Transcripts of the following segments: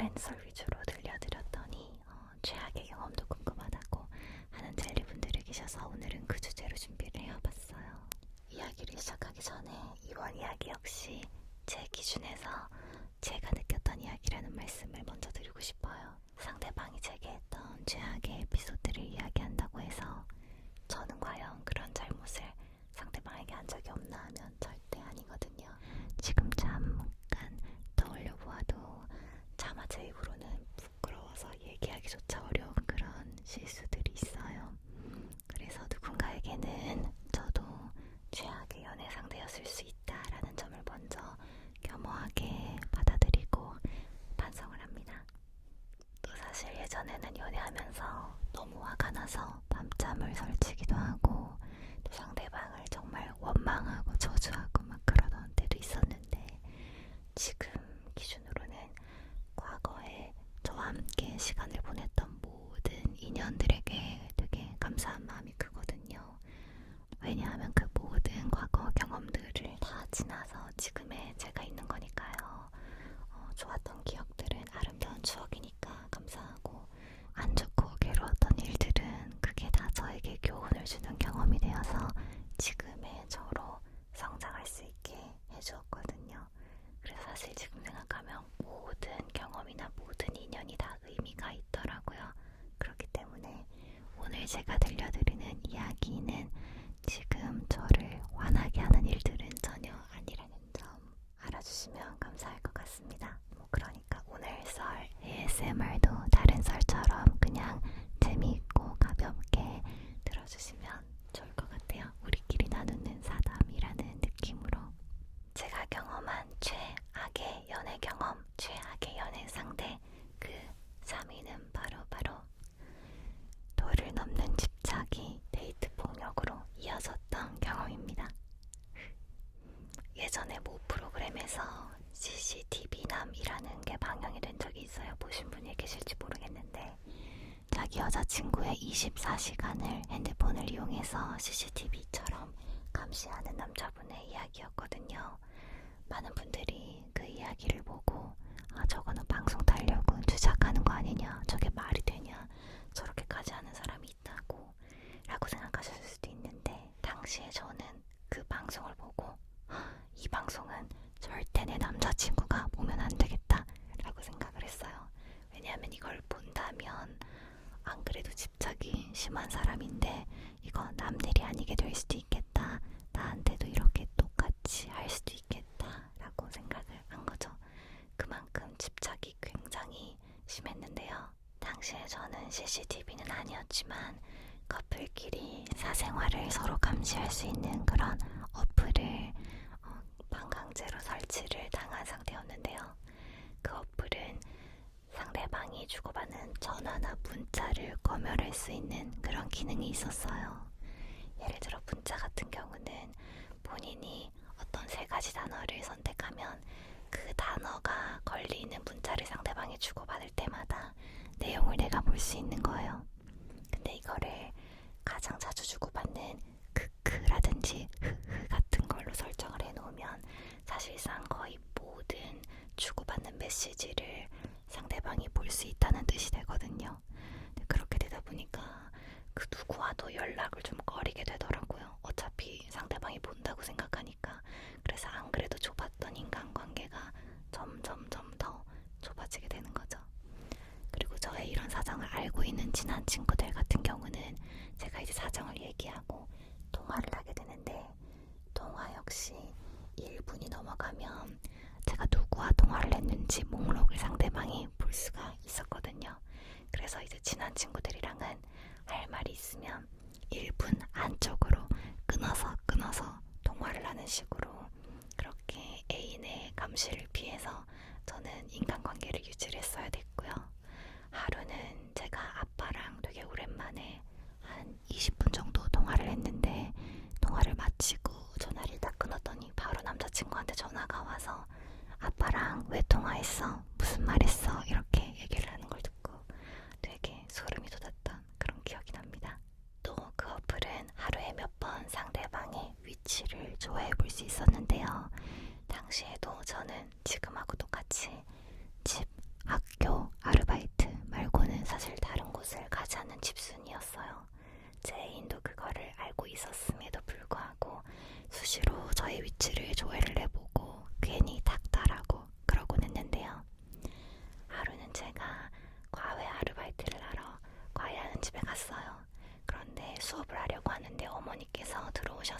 다른 썰 위주로 들려드렸더니 최악의 경험도 궁금하다고 하는 젤리분들이 계셔서 오늘은 그 주제로 준비를 해와봤어요. 이야기를 시작하기 전에 이번 이야기 역시 제 기준에서 제가 느꼈던 이야기라는 말씀을 먼저 드리고 싶어요. 상대방이 제게 했던 최악의 에피소드를 이야기한다고 해서 저는 과연 그런 잘못을 상대방에게 한 적이 없나 하면 절대 아니거든요. 지금 잠깐 떠올려 보아도 차마 제 입으로는 부끄러워서 얘기하기조차 어려운 그런 실수들이 있어요. 그래서 누군가에게는 저도 최악의 연애 상대였을 수 있다라는 점을 먼저 겸허하게 받아들이고 반성을 합니다. 또 사실 예전에는 연애하면서 너무 화가 나서 밤잠을 설치기도 하고 또 상대방을 정말 원망하고 저주하고 막 그러던 때도 있었는데 지금 기준으로는 과거에 저와 함께 시간을 보냈던 모든 인연들에게 되게 감사한 마음이 크거든요. 왜냐하면 그 모든 과거 경험들을 다 지나서 지금의 제가 있는 거니까요. 좋았던 기억들은 아름다운 추억이니까 감사하고 안 좋고 괴로웠던 일들은 그게 다 저에게 교훈을 주는 경험이 되어서 지금의 저로 성장할 수 있게 해주었거든요. 그래서 사실 지금 생각하면 모든 경험이나 모든 인연이 다 의미가 있더라고요. 그렇기 때문에 오늘 제가 들려드리는 이야기는 지금 저를 화나게 하는 일들은 전혀 아니라는 점 알아주시면 감사할 것 같습니다. 그러니까 오늘 썰 ASMR도 다른 썰처럼 그냥 재미있고 가볍게 들어주시면 좋을 것 같아요. 우리끼리 나누는 사담이라는 느낌으로. 제가 경험한 최악의 연애 경험, 최악의 연애 상대 그 3위는 바로 도를 넘는 집착이 데이트 폭력으로 이어졌던 경험입니다. 예전에 모 프로그램에서 CCTV남이라는 게 방영이 된 적이 있어요. 보신 분이 계실지 모르겠는데 자기 여자친구의 24시간을 핸드폰을 이용해서 CCTV처럼 감시하는 남자분의 이야기였거든요. 많은 분들이 그 이야기를 보고 저거는 방송 타려고 주작하는 거 아니냐, 저게 말이 되냐, 저렇게까지 하는 사람이 있다고 라고 생각하셨을 수도 있는데 당시에 저는 그 방송을 보고 이 방송은 절대 내 남자친구가 보면 안 되겠다 라고 생각을 했어요. 왜냐하면 이걸 본다면 안 그래도 집착이 심한 사람인데 이거 남들이 아니게 될 수도 있겠다, 나한테도 이렇게 똑같이 할 수도 있겠다 라고 생각을 한 거죠. 그만큼 집착이 굉장히 심했는데요. 당시에 저는 CCTV는 아니었지만 커플끼리 사생활을 서로 감시할 수 있는 그런 어플을 반강제로 설치를 당한 상태였는데요. 그 어플은 상대방이 주고받는 전화나 문자를 검열할 수 있는 그런 기능이 있었어요. 예를 들어 문자 같은 경우는 본인이 어떤 3가지 단어를 선택하면 그 단어가 걸리는 문자를 상대방이 주고받을 때마다 내용을 내가 볼 수 있는 거예요. 근데 이거를 가장 자주 주고받는 크크라든지 흐흐 같은 걸로 설정을 해놓으면 사실상 거의 모든 주고받는 메시지를 상대방이 볼 수 있다는 뜻이 되거든요. 그렇게 되다 보니까 그 누구와도 연락을 좀 꺼리게 되더라고요. 어차피 상대방이 본다고 생각하니까. 그래서 안 그래도 좁았던 인간관계가 점점 더 좁아지게 되는 거죠. 그리고 저의 이런 사정을 알고 있는 친한 친구들 같은 경우는 제가 이제 사정을 얘기하고 통화를 하게 되는데 통화 역시 1분이 넘어가면 제가 누구와 통화를 했는지 목록을 상대방이 볼 수가 있었거든요. 그래서 이제 친한 친구들이랑은 할 말이 있으면 1분 안쪽으로 끊어서 통화를 하는 식으로 그렇게 애인의 감시를 피해서 저는 인간관계를 유지를 했어야 됐고요. 하루는 제가 아빠랑 되게 오랜만에 한 20분 정도 통화를 했는데 통화를 마치고 전화를 딱 끊었더니 바로 남자친구한테 전화가 와서 아빠랑 왜 통화했어? 무슨 말 했어? 이렇게 얘기를 하는 걸 듣고 되게 소름이 돋았던 그런 기억이 납니다. 또 그 어플은 하루에 몇 번 상대방의 위치를 조회해 볼 수 있었는데요. 당시에도 저는 지금하고 똑같이 집, 학교,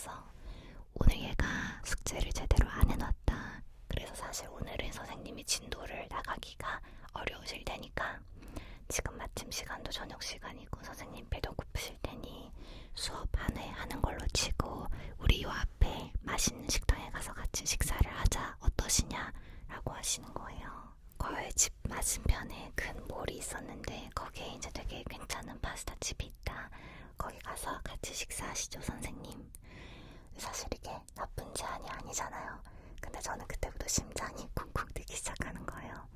있어서 오늘 얘가 숙제를 제대로 안 해놨다. 그래서 사실 오늘은 선생님이 진도를 나가기가 어려우실 테니까 지금 마침 시간도 저녁 시간이고 선생님 배도 고프실 테니 수업 한 회 하는 걸로 치고 우리 요 앞에 맛있는 식당에 가서 같이 식사를 하자 어떠시냐 라고 하시는 거예요. 거의 집 맞은편에 큰 몰이 있었는데 거기에 이제 되게 괜찮은 파스타 집이 있다. 거기 가서 같이 식사하시죠 선생님. 사실 이게 나쁜 제안이 아니잖아요. 근데 저는 그때부터 심장이 쿵쿵 뛰기 시작하는 거예요.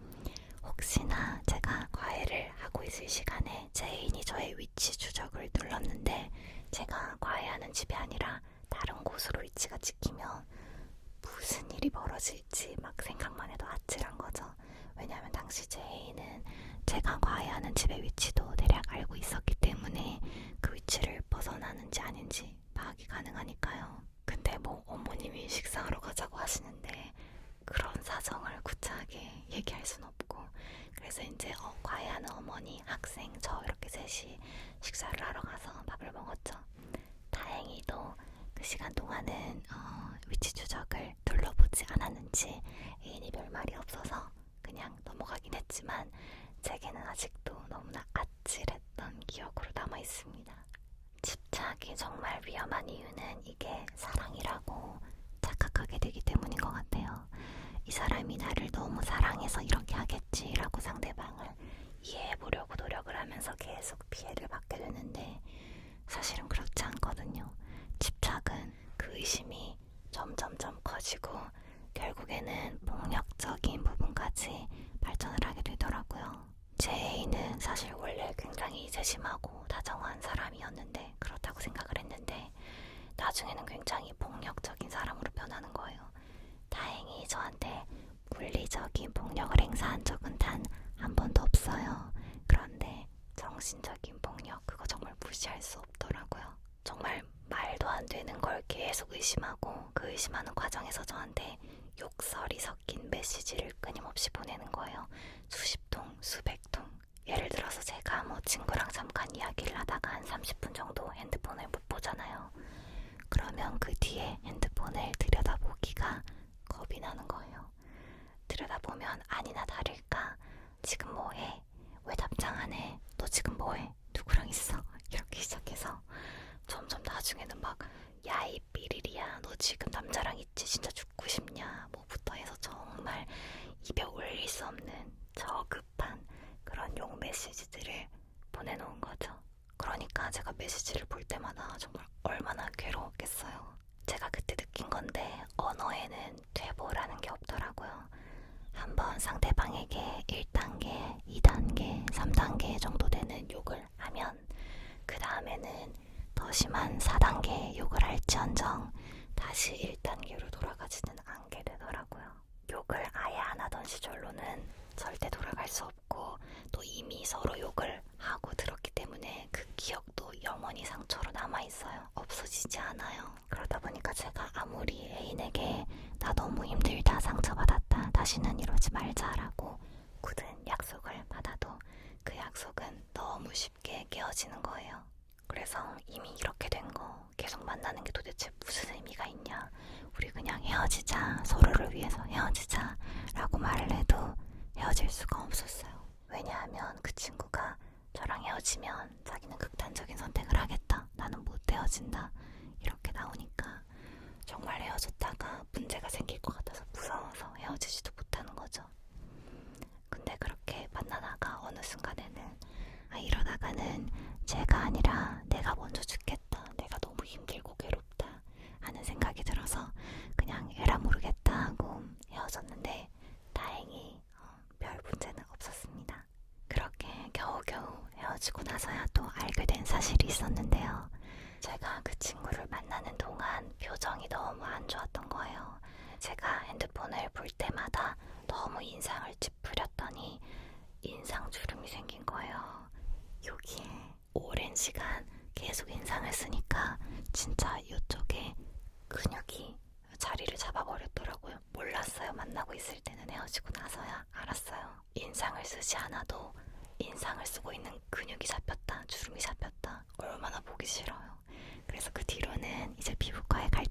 혹시나 제가 과외를 하고 있을 시간에 제 애인이 저의 위치 추적을 눌렀는데 제가 과외하는 집이 아니라 다른 곳으로 위치가 찍히면 무슨 일이 벌어질지 막 생각만 해도 아찔한 거죠. 왜냐하면 당시 제 애인은 제가 과외하는 집의 위치도 대략 알고 있었기 때문에 그 위치를 벗어나는지 아닌지 파악이 가능하니까요. 근데 뭐 어머님이 식사하러 가자고 하시는데 그런 사정을 구차하게 얘기할 순 없고 그래서 이제 과외하는 어머니, 학생, 저 이렇게 셋이 식사를 하러 가서 밥을 먹었죠. 다행히도 그 시간 동안은 위치 추적을 둘러보지 않았는지 애인이 별 말이 없어서 그냥 넘어가긴 했지만 제게는 아직도 너무나 아찔했던 기억으로 남아있습니다. 집착이 정말 위험한 이유는 이게 사랑이라고 착각하게 되기 때문인 것 같아요. 이 사람이 나를 너무 사랑해서 이렇게 하겠지라고 상대방을 이해해보려고 노력을 하면서 계속 피해를 받게 되는데 사실은 그렇지 않거든요. 집착은 그 의심이 점점점 커지고 결국에는 폭력적인 부분까지 발전을 하게 되더라고요. 제 애인은 사실 원래 굉장히 세심하고 다정한 사람이었는데 그렇다고 생각을 했는데 나중에는 굉장히 폭력적인 사람으로 변하는 거예요. 다행히 저한테 물리적인 폭력을 행사한 적은 단 한 번도 없어요. 그런데 정신적인 폭력 그거 정말 무시할 수 없더라고요. 정말 말도 안 되는 걸 계속 의심하고 그 의심하는 과정에서 저한테 욕설이 섞인 메시지를 끊임없이 보내는 거예요. 수십 통, 수백 통. 예를 들어서 제가 뭐 친구랑 잠깐 이야기를 하다가 한 30분 정도 핸드폰을 못 보잖아요. 그러면 그 뒤에 핸드폰을 들여다보기가 겁이 나는 거예요. 들여다보면 아니나 다를까 지금 뭐해? 왜 답장 안 해? 너 지금 뭐해? 누구랑 있어? 이렇게 시작해서 점점 나중에는 막 야이 삐리리야 너 지금 남자랑 있지? 진짜 죽고 싶냐? 뭐부터 해서 정말 입에 올릴 수 없는 저급한 그런 욕 메시지들을 보내놓은 거죠. 그러니까 제가 메시지를 볼 때마다 정말 얼마나 괴로웠겠어요. 제가 그때 느낀 건데 언어에는 퇴보라는 게 없더라고요. 한번 상대방에게 1단계, 2단계, 3단계 정도 되는 욕을 하면 그 다음에는 더 심한 4단계 욕을 할지언정 다시 1단계로 돌아가지는 않게 되더라고요. 욕을 아예 안 하던 시절로는 절대 돌아갈 수 없고 또 이미 서로 욕을 하고 들었기 때문에 그 기억도 영원히 상처로 남아있어요. 없어지지 않아요. 그러다 보니까 제가 아무리 애인에게 나 너무 힘들다, 상처받았다, 다시는 이러지 말자라고 굳은 약속을 받아도 그 약속은 너무 쉽게 깨어지는 거예요. 그래서 이미 이렇게 된 거 계속 만나는 게 도대체 무슨 의미가 있냐, 우리 그냥 헤어지자, 서로를 위해서 헤어지자 라고 말을 해도 헤어질 수가 없었어요. 왜냐하면 그 친구가 저랑 헤어지면 자기는 극단적인 선택을 하겠다, 나는 못 헤어진다 이렇게 나오니까 정말 헤어졌다가 문제가 생길 것 같아서 무서워서 헤어지지도 못하는 거죠. 근데 그렇게 만나다가 어느 순간에는 이러다가는 제가 아니라 내가 먼저 죽겠다, 내가 너무 힘들고 괴롭다 하는 생각이 들어서 그냥 에라 모르겠다 하고 헤어졌는데 다행히 별 문제는 없었습니다. 그렇게 겨우겨우 헤어지고 나서야 또 알게 된 사실이 있었는데요. 제가 그 친구를 만나는 동안 표정이 너무 안 좋았던 거예요. 제가 핸드폰을 볼 때마다 너무 인상을 찌푸렸더니 인상 주름이 생긴 거예요. 여기에 오랜 시간 계속 인상을 쓰니까 진짜 이쪽에 근육이 자리를 잡아버렸더라고요. 몰랐어요. 만나고 있을 때는 헤어지고 나서야 알았어요. 인상을 쓰지 않아도 인상을 쓰고 있는 근육이 잡혔다, 주름이 잡혔다. 얼마나 보기 싫어요. 그래서 그 뒤로는 이제 피부과에 갈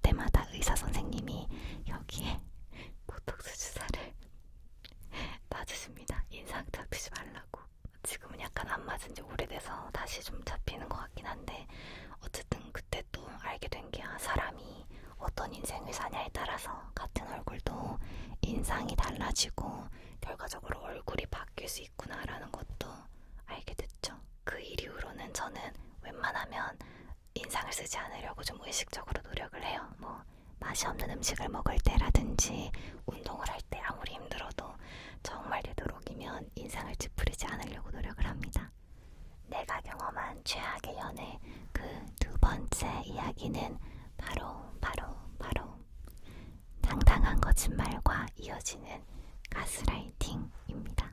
인상 잡히지 말라고. 지금은 약간 안 맞은 지 오래돼서 다시 좀 잡히는 것 같긴 한데, 어쨌든 그때 또 알게 된 게 사람이 어떤 인생을 사냐에 따라서 같은 얼굴도 인상이 달라지고 결과적으로 얼굴이 바뀔 수 있구나라는 것도 알게 됐죠. 그 이후로는 저는 웬만하면 인상을 쓰지 않으려고 좀 의식적으로 노력을 해요. 뭐 맛이 없는 음식을 먹을 때라든지 운동을 할 때 아무리 힘들어도 정말 되도록이면 인상을 찌푸리지 않으려고 노력을 합니다. 내가 경험한 최악의 연애 그 두 번째 이야기는 바로 당당한 거짓말과 이어지는 가스라이팅입니다.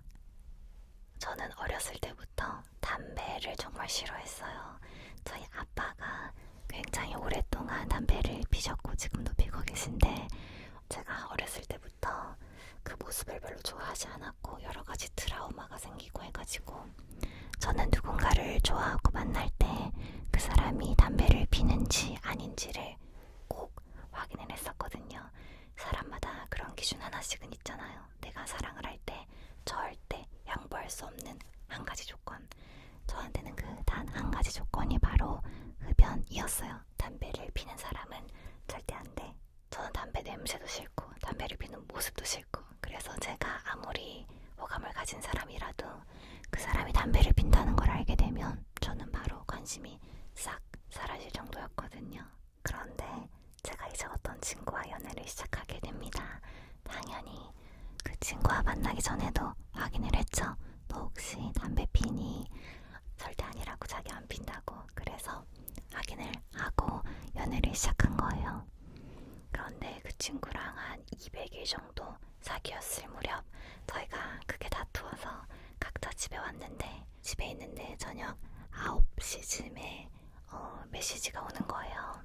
저는 어렸을 때부터 담배를 정말 싫어했어요. 저희 아빠가 굉장히 오랫동안 담배를 피셨고 지금도 피고 계신데, 제가 어렸을 때부터 그 모습을 별로 좋아하지 않았고 여러 가지 트라우마가 생기고 해가지고, 저는 누군가를 좋아하고 만날 때 그 사람이 담배를 피는지 아닌지를 꼭 확인을 했었거든요. 사람마다 그런 기준 하나씩은 있잖아요. 내가 사랑을 할 때 절대 양보할 수 없는 한 가지 조건. 저한테는 그 단 한 가지 조건이 바로 흡연이었어요. 담배를 피는 사람은 절대 안 돼. 저는 담배 냄새도 싫고 담배를 피는 모습도 싫고, 그래서 제가 아무리 호감을 가진 사람이라도 그 사람이 담배를 핀다는 걸 알게 되면 저는 바로 관심이 싹 사라질 정도였거든요. 그런데 제가 이제 어떤 친구와 연애를 시작하게 됩니다. 당연히 그 친구와 만나기 전에도 확인을 했죠. 너 혹시 담배 피니? 절대 아니라고, 자기 안 핀다고. 그래서 확인을 하고 연애를 시작한 거예요. 그런데 그 친구랑 한 200일 정도 사귀었을 무렵 저희가 크게 다투어서 각자 집에 왔는데, 집에 있는데 저녁 9시쯤에 메시지가 오는 거예요.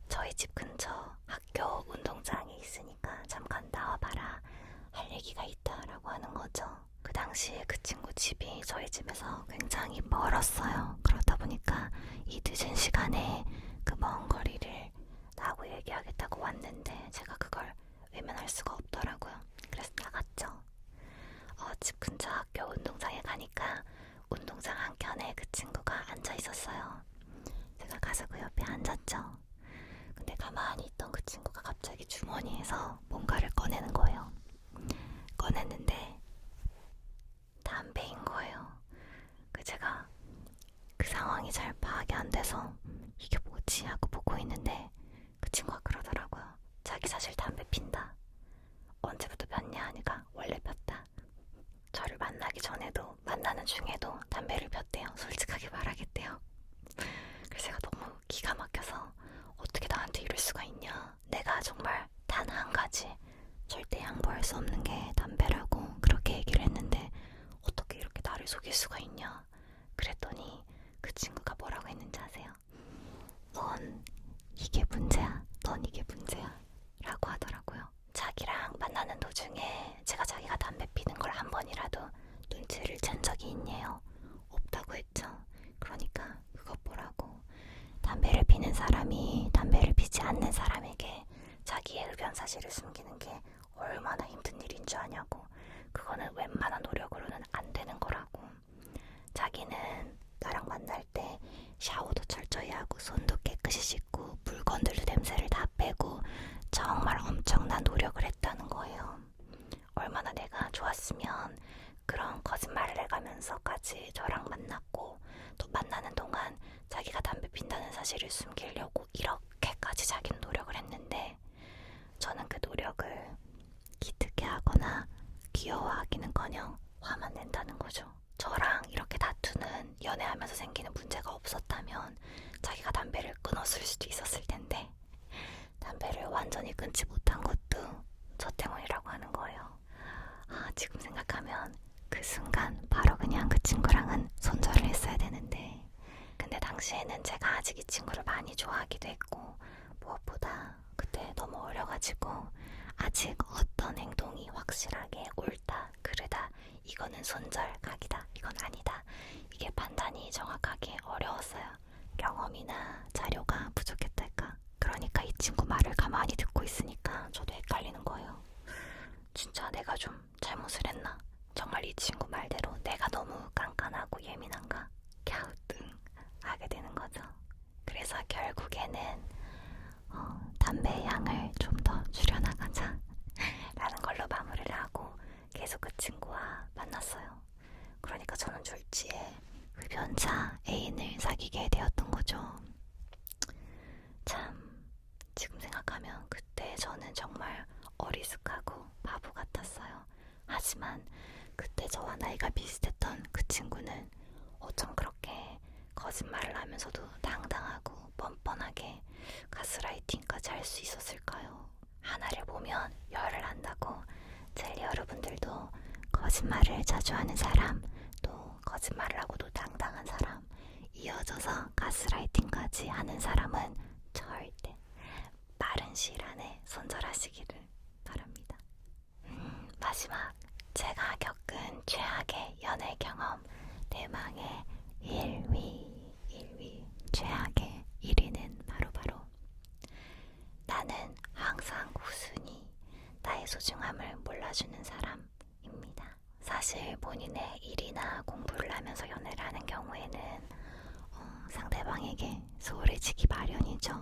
저희 집 근처 학교 운동장이 있으니까 잠깐 나와봐라, 할 얘기가 있다라고 하는 거죠. 그 당시에 그 친구 집이 저희 집에서 굉장히 멀었어요. 그러다 보니까 이 늦은 시간에 그 먼 거리를 나하고 얘기하겠다고 왔는데 제가 그걸 외면할 수가 없더라고요. 그래서 나갔죠. 집 근처 학교 운동장에 가니까 운동장 한켠에 그 친구가 앉아 있었어요. 제가 가서 그 옆에 앉았죠. 근데 가만히 있던 그 친구가 갑자기 주머니에서 뭔가를 꺼내는 거예요. 꺼냈는데 담배인 거예요. 제가 그 상황이 잘 파악이 안 돼서 이게 뭐지 하고 보고 있는데 그 친구가 그러더라고요. 자기 사실 담배 핀다. 언제부터 폈냐 하니까 원래 폈다. 저를 만나기 전에도 만나는 중에도 담배를 폈대요. 솔직하게 말하겠대요. 그래서 제가 너무 기가 막혀서 어떻게 나한테 이럴 수가 있냐. 내가 정말 단 한 가지 절대 양보할 수 없는 게 담배라고 그렇게 얘기를 했는데 어떻게 이렇게 나를 속일 수가 있냐. 그랬더니 그 친구가 뭐라고 했는지 아세요? 넌 이게 문제야. 넌 이게 문제야. 라고 하더라고요. 자기랑 만나는 도중에 제가 자기가 담배 피는 걸 한 번이라도 눈치를 챈 적이 있냐요? 없다고 했죠. 그러니까 그것 보라고. 담배를 피는 사람이 담배를 피지 않는 사람에게 자기의 흡연 사실을 숨기는 게 얼마나 힘든 일인 줄 아냐고. 그거는 웬만한 노력으로는 안 되는 거라고. 자기는 나랑 만날 때 샤워도 철저히 하고 손도 깨끗이 씻고 물건들도 냄새를 다 빼고 정말 엄청난 노력을 했다는 거예요. 얼마나 내가 좋았으면 그런 거짓말을 해가면서까지 저랑 만났고, 또 만나는 동안 자기가 담배 핀다는 사실을 숨기려고 이렇게까지 자기는 노력을 했는데, 저는 그 노력을 기특해 하거나 귀여워하기는커녕 화만 낸다는 거죠. 저랑 이렇게 다투는, 연애하면서 생기는 문제가 없었다면 자기가 담배를 끊었을 수도 있었을 텐데, 담배를 완전히 끊지 못한 것도 저 때문이라고 하는 거예요. 지금 생각하면 그 순간 바로 그냥 그 친구랑은 손절을 했어야 되는데, 근데 당시에는 제가 아직 이 친구를 많이 좋아하기도 했고, 무엇보다 그때 너무 어려가지고 아직 어떤 행동이 확실하게 옳다, 그르다, 이거는 손절, 각이다, 이건 아니다, 이게 판단이 정확하게 어려웠어요. 경험이나 자료가 부족했달까. 그러니까 이 친구 말을 가만히 듣고 있으니까 저도 헷갈리는 거예요. 진짜 내가 좀 잘못을 했나? 정말 이 친구 말대로 내가 너무 깐깐하고 예민한가 갸우뚱하게 되는 거죠. 그래서 결국에는 담배의 양을 좀 더 줄여나가자 라는 걸로 마무리를 하고 계속 그 친구와 만났어요. 그러니까 저는 졸지에 흡연자 애인을 사귀게 되었던 거죠. 참, 지금 생각하면 그때 저는 정말 어리숙하고 바보 같았어요. 하지만 그때 저와 나이가 비슷했던 그 친구는 어쩜 그렇게 거짓말을 하면서도 당당하고 뻔뻔하게 가스라이팅까지 할 수 있었을까요? 하나를 보면 열을 안다고 젤리 여러분들도 거짓말을 자주 하는 사람, 또 거짓말을 하고도 당당한 사람, 이어져서 가스라이팅까지 하는 사람은 절대 빠른 시일 안에 손절하시기를 바랍니다. 마지막, 제가 겪은 최악의 연애 경험, 대망의 1위 최악의 1위는 바로 나는 항상 우순히 나의 소중함을 몰라주는 사람입니다. 사실 본인의 일이나 공부를 하면서 연애를 하는 경우에는 상대방에게 소홀해지기 마련이죠.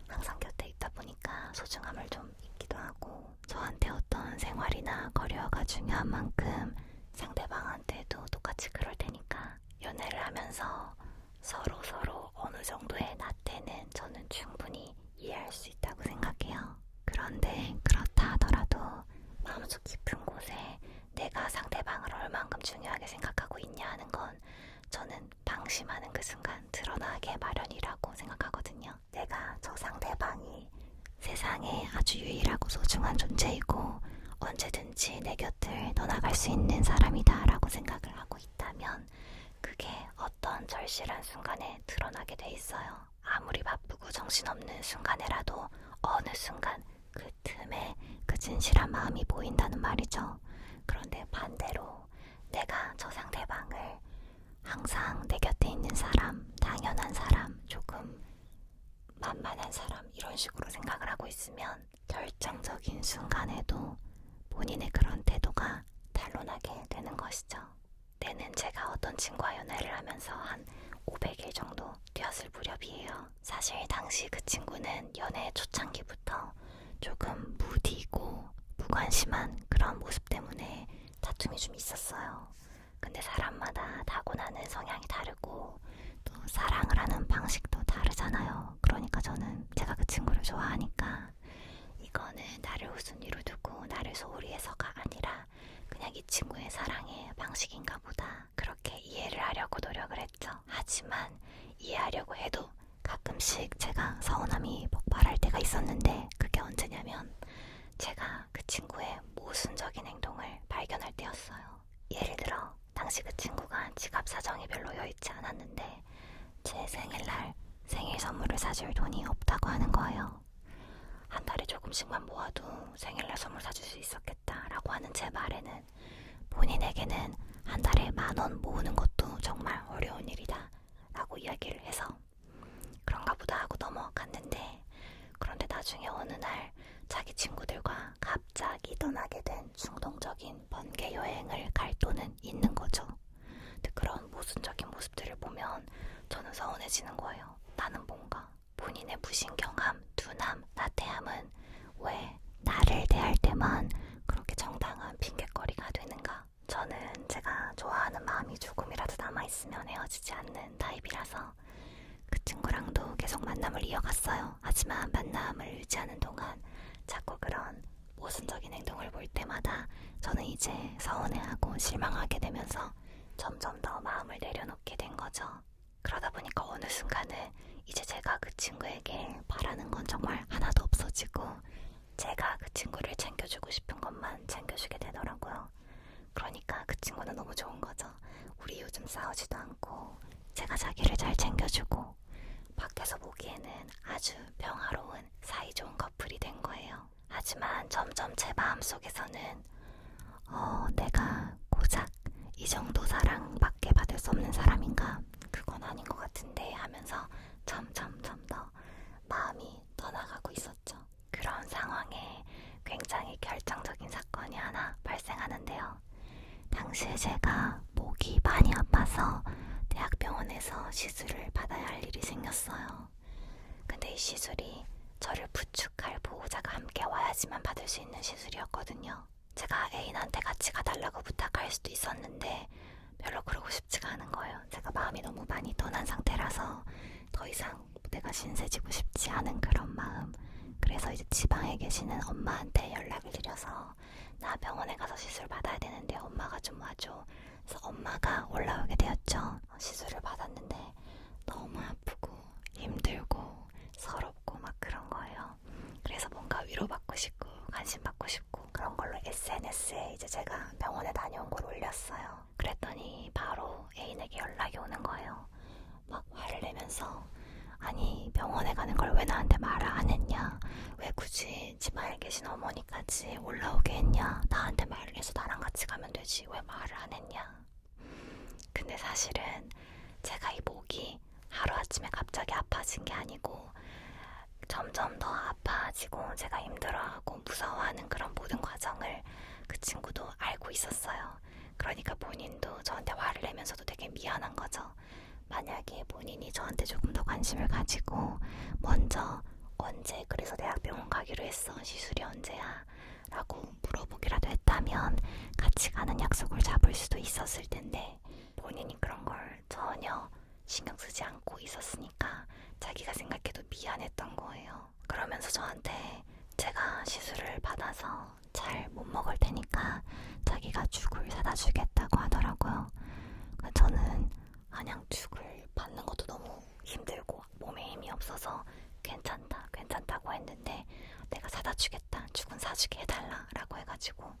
항상 곁에 있다 보니까 소중함을 좀 잊기도 하고, 저한테 어떤 생활이나 커리어가 중요한 만큼 상대방한테도 똑같이 그럴 테니까 연애를 하면서 서로 어느 정도의 나태는 저는 충분히 이해할 수 있다고 생각해요. 그런데 그렇다 하더라도 마음속 깊은 곳에 내가 상대방을 얼만큼 중요하게 생각하고 있냐 하는 건 저는 방심하는 그 순간 드러나게 마련이라고 생각하거든요. 내가 저 상대방이 세상에 아주 유일하고 소중한 존재이고 언제든지 내 곁을 떠나갈 수 있는 사람이다 라고 생각을 하고 있다면 그게 어떤 절실한 순간에 드러나게 돼 있어요. 아무리 바쁘고 정신없는 순간에라도 어느 순간 그 틈에 그 진실한 마음이 보인다는 말이죠. 그런데 반대로 내가 저 상대방을 항상 내 곁에 있는 사람, 당연한 사람, 조금 만만한 사람 이런 식으로 생각을 하고 있으면 결정적인 순간에도 본인의 그런 태도가 탄로나게 되는 것이죠. 때는 제가 어떤 친구와 연애를 하면서 한 500일 정도 되었을 무렵이에요. 사실 당시 그 친구는 연애 초창기부터 조금 무디고 무관심한 그런 모습 때문에 다툼이 좀 있었어요. 근데 사람마다 타고나는 성향이 다르고 또 사랑을 하는 방식도 다르잖아요. 그러니까 저는 제가 그 친구를 좋아하니까 이거는 나를 우순위로 두고 나를 소홀히 해서가 아니라 그냥 이 친구의 사랑의 방식인가 보다, 그렇게 이해를 하려고 노력을 했죠. 하지만 이해하려고 해도 가끔씩 제가 서운함이 폭발할 때가 있었는데, 그게 언제냐면 제가 그 친구의 모순적인 행동을 발견할 때였어요. 예를 들어 당시 그 친구가 지갑 사정이 별로 여의치 않았는데 제 생일날 생일 선물을 사줄 돈이 없다고 하는 거예요. 한 달에 조금씩만 모아도 생일날 선물 사줄 수 있었겠다라고 하는 제 말에는 본인에게는 한 달에 10,000원 모으는 것도 정말 어려운 일이다 라고 이야기를 해서 그런가 보다 하고 넘어갔는데, 그런데 나중에 어느 날 자기 친구들과 갑자기 떠나게 된 충동적인 번개 여행을 갈 돈은 있는 거죠. 근데 그런 모순적인 모습들을 보면 저는 서운해지는 거예요. 나는 뭔가 본인의 무신경함, 둔함, 나태함은 왜 나를 대할 때만 그렇게 정당한 핑계거리가 되는가? 저는 제가 좋아하는 마음이 조금이라도 남아있으면 헤어지지 않는 타입이라서 그 친구랑도 계속 만남을 이어갔어요. 하지만 만남을 유지하는 동안 자꾸 그런 모순적인 행동을 볼 때마다 저는 이제 서운해하고 실망하게 되면서 점점 더 마음을 내려놓게 된 거죠. 그러다 보니까 어느 순간은 이제 제가 그 친구에게 바라는 건 정말 하나도 없어지고 제가 그 친구를 챙겨주고 싶은 것만 챙겨주게 되더라고요. 그러니까 그 친구는 너무 좋은 거죠. 우리 요즘 싸우지도 않고 제가 자기를 잘 챙겨주고 밖에서 보기에는 아주 평화로운 사이좋은 커플이 된 거예요. 하지만 점점 제 마음속에서는 내가 고작 이 정도 사랑밖에 받을 수 없는 사람인가? 그건 아닌 것 같은데 하면서 점점 더 마음이 떠나가고 있었죠. 그런 상황에 굉장히 결정적인 사건이 하나 발생하는데요. 당시에 제가 목이 많이 아파서 대학병원에서 시술을 받아야 할 일이 생겼어요. 근데 이 시술이 저를 부축할 보호자가 함께 와야지만 받을 수 있는 시술이었거든요. 제가 애인한테 같이 가달라고 부탁할 수도 있었는데 별로 그러고 싶지가 않은 거예요. 제가 마음이 너무 많이 떠난 상태라서 더 이상 내가 신세지고 싶지 않은 그런 마음. 그래서 이제 지방에 계시는 엄마한테 연락을 드려서 나 병원에 가서 시술 받아야 되는데 엄마가 좀 와줘. 그래서 엄마가 올라오게 되었죠. 시술을 받았는데 너무 아프고 힘들고 서럽고 막 그런 거예요. 그래서 뭔가 위로받고 싶고 관심받고 싶고 그런 걸로 SNS에 이제 제가 병원에 다녀온 걸 올렸어요. 그랬더니 바로 애인에게 연락이 오는 거예요. 막 화를 내면서 아니 병원에 가는 걸 왜 나한테 말을 안 했냐, 왜 굳이 지방에 계신 어머니까지 올라오게 했냐, 나한테 말을 해서 나랑 같이 가면 되지 왜 말을 안 했냐. 근데 사실은 제가 이 목이 하루아침에 갑자기 아파진 게 아니고 점점 더 아파지고 제가 힘들어하고 무서워하는 그런 모든 과정을 그 친구도 알고 있었어요. 그러니까 본인도 저한테 화를 내면서도 되게 미안한 거죠. 만약에 본인이 저한테 조금 더 관심을 가지고 먼저 언제 그래서 대학병원 가기로 했어, 시술이 언제야? 라고 물어보기라도 했다면 같이 가는 약속을 잡을 수도 있었을 텐데 본인이 그런 걸 전혀 신경 쓰지 않고 있었으니까 자기가 생각해도 미안했던 거예요. 그러면서 저한테 제가 시술을 받아서 잘 못 먹을 테니까 자기가 죽을 사다 주겠다고 하더라고요. 저는 그냥 죽을 받는 것도 너무 힘들고 몸에 힘이 없어서 괜찮다고 했는데 내가 사다 주겠다, 죽은 사주게 해달라 라고 해가지고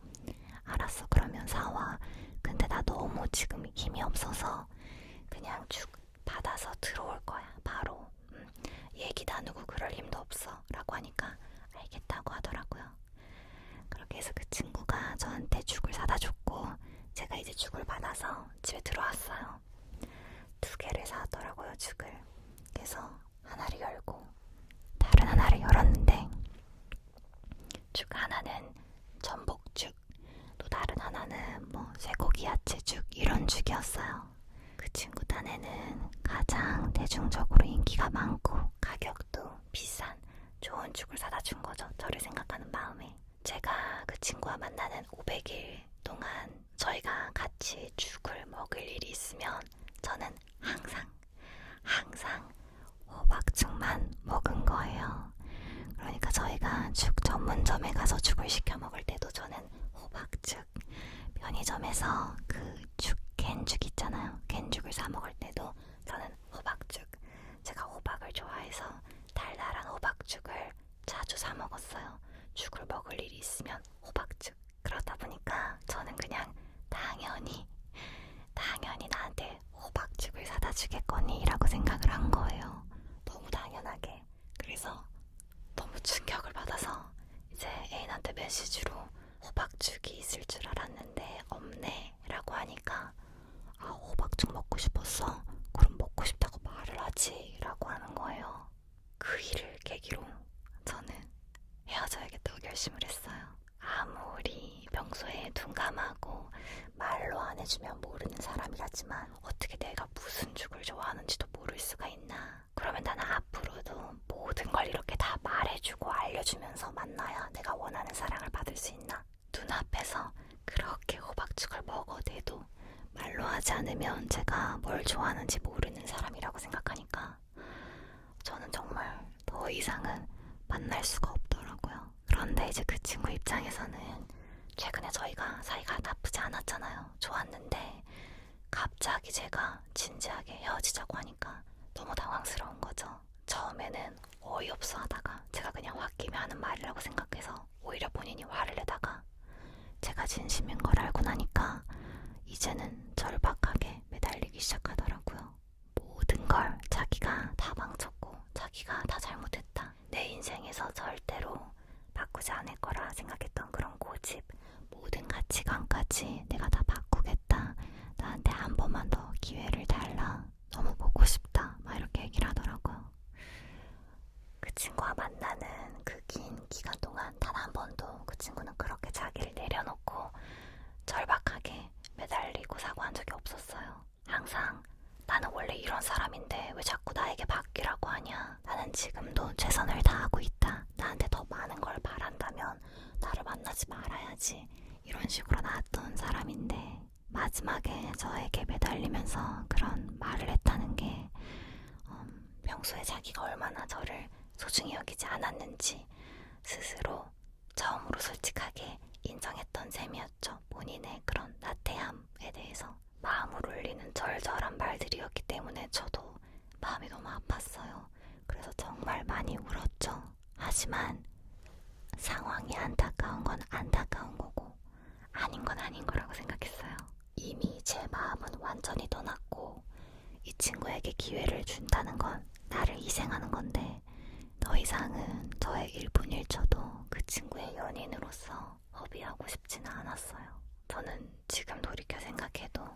알았어 그러면 사와. 근데 나 너무 지금 힘이 없어서 그냥 죽 받아서 들어올 거야 바로. 얘기 나누고 그럴 힘도 없어 라고 하니까 알겠다고 하더라고요. 그렇게 해서 그 친구가 저한테 죽을 사다 줬고 제가 이제 죽을 받아서 집에 들어왔어요. 2개를 사왔더라고요, 죽을. 그래서 하나를 열고 다른 하나를 열었는데 죽 하나는 전복죽, 또 다른 하나는 뭐 쇠고기 야채죽 이런 죽이었어요. 그 친구 딴에는 가장 대중적으로 인기가 많고 가격도 비싼 좋은 죽을 사다 준 거죠. 저를 생각하는 마음에. 제가 그 친구와 만나는 500일 동안 저희가 같이 죽을 먹을 일이 있으면 저는 항상 호박죽만 먹은 거예요. 그러니까 저희가 죽 전문점에 가서 죽을 시켜 먹을 때도 저는 호박죽, 편의점에서 그 죽 캔죽 있잖아요. 캔죽을 사 먹을 때도 저는 호박죽. 제가 호박을 좋아해서 달달한 호박죽을 자주 사 먹었어요. 죽을 먹을 일이 있으면 호박죽. 그러다 보니까 저는 그냥 당연히 나한테 호박죽을 사다 주겠거니 라고 생각을 한 거예요. 너무 당연하게. 그래서 너무 충격을 받아서 이제 애인한테 메시지로 호박죽이 있을 줄 알았는데 없네 라고 하니까 아 호박죽 먹고 싶었어? 그럼 먹고 싶다고 말을 하지 라고 하는 거예요. 그 일을 계기로 저는 헤어져야겠다고 결심을 했어요. 아무리 평소에 둔감하고 말로 안 해주면 모르는 사람이라지만 어떻게 내가 무슨 죽을 좋아하는지도 모를 수가 있나. 그러면 나는 앞으로도 모든 걸 이렇게 다 말해주고 알려주면서 만나야 내가 원하는 사랑을 받을 수 있나. 눈앞에서 그렇게 호박죽을 먹어대도 말로 하지 않으면 제가 뭘 좋아하는지 모르는 사람이라고 생각하니까 저는 정말 더 이상은 만날 수가 없더라고요. 그런데 이제 그 친구 입장에서는 최근에 저희가 사이가 나쁘지 않았잖아요. 좋았는데 갑자기 제가 진지하게 헤어지자고 하니까 너무 당황스러운 거죠. 처음에는 어이없어 하다가 제가 그냥 홧김에 하는 말이라고 생각해서 오히려 본인이 화를 내다가 제가 진심인 걸 알고 나니까 이제는 절박하게 매달리기 시작하더라고요. 모든 걸 자기가 다 망쳤고 자기가 다 잘못했다. 내 인생에서 절대로 바꾸지 않을 거라 생각했던 그런 고집, 모든 가치관까지 내가 다 바꾸겠다. 나한테 한 번만 더 기회를 달라. 너무 보고 싶다. 막 이렇게 얘기를 하더라고요. 그 친구와 만나는 그 긴 기간 동안 단 한 번도 그 친구는 그렇게 자기를 내려놓고 절박하게 매달려 마지막에 저에게 매달리면서 그런 말을 했다는 게 평소에 자기가 얼마나 저를 소중히 여기지 않았는지 스스로 처음으로 솔직하게 인정했던 셈이었죠. 본인의 그런 나태함에 대해서 마음을 울리는 절절한 말들이었기 때문에 저도 마음이 너무 아팠어요. 그래서 정말 많이 울었죠. 하지만 상황이 안타까운 건 안타까운 거고 아닌 건 아닌 거라고 생각했어요. 이미 제 마음은 완전히 떠났고 이 친구에게 기회를 준다는 건 나를 희생하는 건데 더 이상은 저의 1분 1초도 그 친구의 연인으로서 허비하고 싶지는 않았어요. 저는 지금 돌이켜 생각해도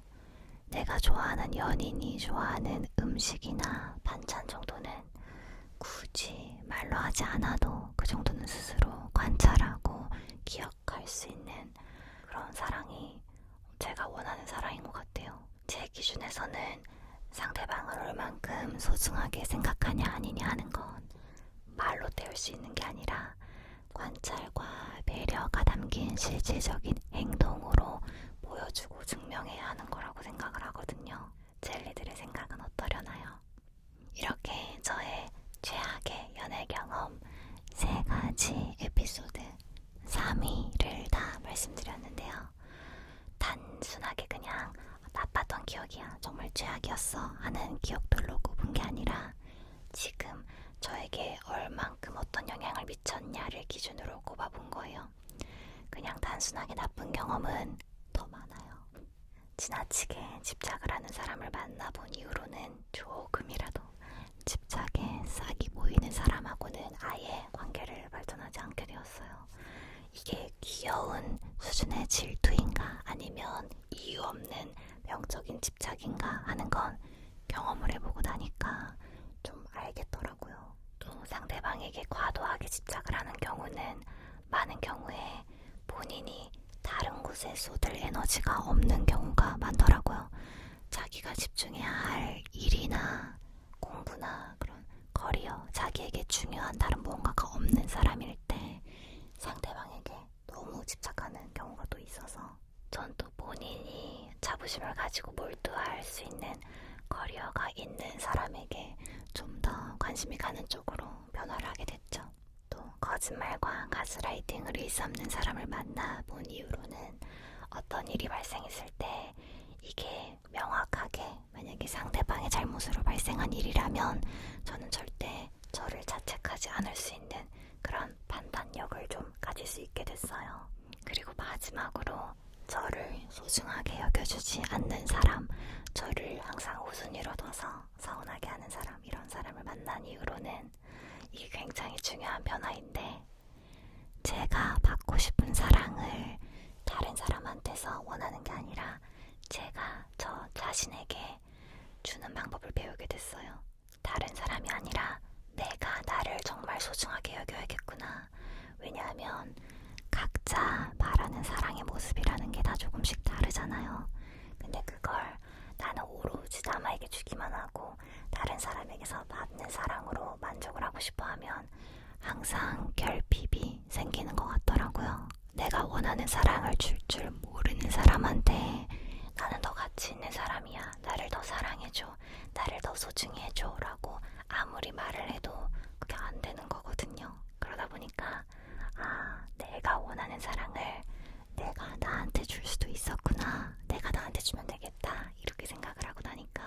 내가 좋아하는 연인이 좋아하는 음식이나 반찬 정도는 굳이 말로 하지 않아도 그 정도는 스스로 관찰하고 기억할 수 있는 그런 사랑이 제가 원하는 사랑인 것 같아요. 제 기준에서는 상대방을 얼만큼 소중하게 생각하냐 아니냐 하는 건 말로 때울 수 있는 게 아니라 관찰과 배려가 담긴 실질적인 행동으로 보여주고 증명해야 하는 거라고 생각을 하거든요. 젤리들의 생각은 어떠려나요? 이렇게 저의 최악의 연애 경험 3가지 에피소드 3위를 다 말씀드렸는데요. 단순하게 그냥 나빴던 기억이야, 정말 최악이었어 하는 기억들로 꼽은 게 아니라 지금 저에게 얼만큼 어떤 영향을 미쳤냐를 기준으로 꼽아본 거예요. 그냥 단순하게 나쁜 경험은 더 많아요. 지나치게 집착을 하는 사람을 만나본 이후로는 조금이라도 집착에 싹이 보이는 사람하고는 아예 관계를 발전하지 않게 되었어요. 이게 귀여운 수준의 질투인가 아니면 이유 없는 병적인 집착인가 하는 건 경험을 해보고 나니까 좀 알겠더라고요. 또 상대방에게 과도하게 집착을 하는 경우는 많은 경우에 본인이 다른 곳에 쏟을 에너지가 없는 경우가 많더라고요. 자기가 집중해야 할 일이나 공부나 그런 커리어, 자기에게 중요한 다른 무언가가 없는 사람일 때 상대방에게 너무 집착하는 경우가 또 있어서 전 또 본인이 자부심을 가지고 몰두할 수 있는 커리어가 있는 사람에게 좀 더 관심이 가는 쪽으로 변화를 하게 됐죠. 또 거짓말과 가스라이팅을 일삼는 사람을 만나본 이후로는 어떤 일이 발생했을 때 이게 명확하게 만약에 상대방의 잘못으로 발생한 일이라면 저는 절대 저를 자책하지 않을 수 있는 그런 판단력을 좀 가질 수 있게 됐어요. 그리고 마지막으로 저를 소중하게 여겨주지 않는 사람, 저를 항상 우선위로 둬서 서운하게 하는 사람, 이런 사람을 만난 이후로는 이게 굉장히 중요한 변화인데 제가 받고 싶은 사랑을 다른 사람한테서 원하는 게 아니라 제가 저 자신에게 주는 방법을 배우게 됐어요. 다른 사람이 아니라 내가 나를 정말 소중하게 여겨야겠구나. 왜냐하면 각자 바라는 사랑의 모습이라는 게 다 조금씩 다르잖아요. 근데 그걸 나는 오로지 남에게 주기만 하고 다른 사람에게서 받는 사랑으로 만족을 하고 싶어 하면 항상 결핍이 생기는 것 같더라고요. 내가 원하는 사랑을 줄 줄 모르는 사람한테 나는 더 가치 있는 사람이야, 나를 더 사랑해줘, 나를 더 소중히 해줘 라고 아무리 말을 해도 그게 안 되는 거거든요. 그러다 보니까 내가 원하는 사랑을 내가 나한테 줄 수도 있었구나, 내가 나한테 주면 되겠다 이렇게 생각을 하고 나니까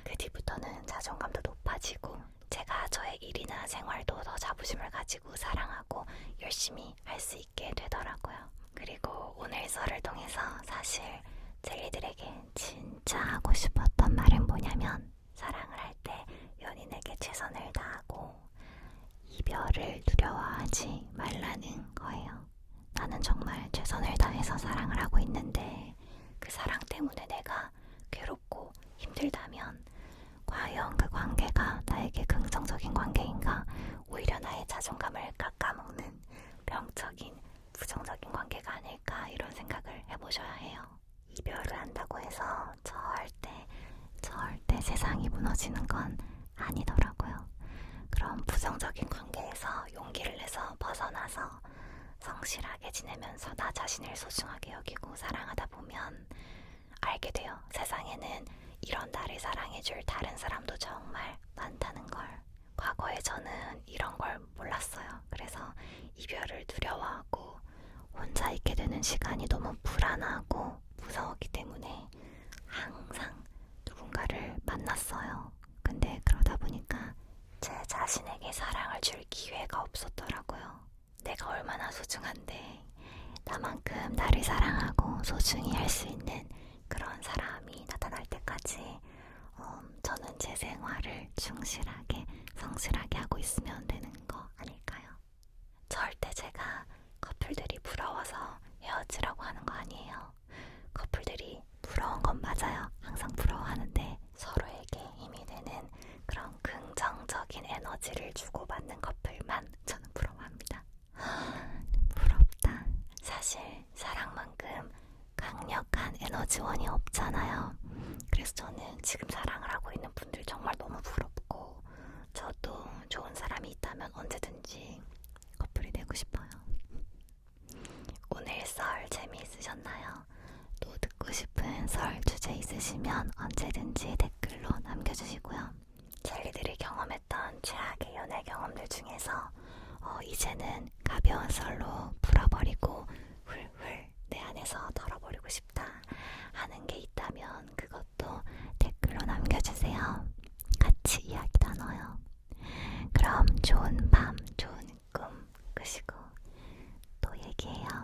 그 뒤부터는 자존감도 높아지고 제가 저의 일이나 생활도 더 자부심을 가지고 사랑하고 열심히 할 수 있게 되더라고요. 그리고 오늘 썰을 통해서 사실 젤리들에게 진짜 하고 싶었던 말은 뭐냐면 사랑을 할 때 연인에게 최선을 다하고 이별을 두려워하지 말라는 거예요. 나는 정말 최선을 다해서 사랑을 하고 있는데 그 사랑 때문에 내가 괴롭고 힘들다면 과연 그 관계가 나에게 긍정적인 관계인가, 오히려 나의 자존감을 깎아먹는 병적인 부정적인 관계가 아닐까, 이런 생각을 해보셔야 해요. 이별을 한다고 해서 절대 세상이 무너지는 건 아니더라고요. 그런 부정적인 관계에서 용기를 내서 벗어나서 성실하게 지내면서 나 자신을 소중하게 여기고 사랑하다 보면 알게 돼요. 세상에는 이런 나를 사랑해줄 다른 사람도 정말 많다는 걸. 과거에 저는 이런 걸 몰랐어요. 그래서 이별을 두려워하고 혼자 있게 되는 시간이 너무 불안하고 무서웠기 때문에 항상 누군가를 만났어요. 근데 그러다 보니까 제 자신에게 사랑을 줄 기회가 없었더라고요. 내가 얼마나 소중한데 나만큼 나를 사랑하고 소중히 할 수 있는 그런 사람이 나타날 때까지 저는 제 생활을 충실하게 성실하게 하고 있으면 되는 거 아닐까요? 절대 제가 커플들이 부러워서 헤어지라고 하는 거 아니에요. 커플들이 부러운 건 맞아요. 항상 부러워하는데 서로에게 힘이 되는 그런 긍정적인 에너지를 주고받는 커플만 저는 부러워합니다. 부럽다. 사실 사랑만큼 강력한 에너지원이 없잖아요. 그래서 저는 지금 사랑을 하고 있는 분들 정말 너무 부럽고 저도 좋은 사람이 있다면 언제든지 커플이 되고 싶어요. 오늘 썰 재미있으셨나요? 또 듣고 싶은 썰 주제 있으시면 언제든지 댓글로 남겨주시고요. 젤리들이 경험했던 최악의 연애 경험들 중에서 이제는 가벼운 썰로 풀어버리고 훌훌 내 안에서 털어버리고 싶다 하는 게 있다면 그것도 댓글로 남겨주세요. 같이 이야기 나눠요. 그럼 좋은 밤, 좋은 꿈 꾸시고 또 얘기해요.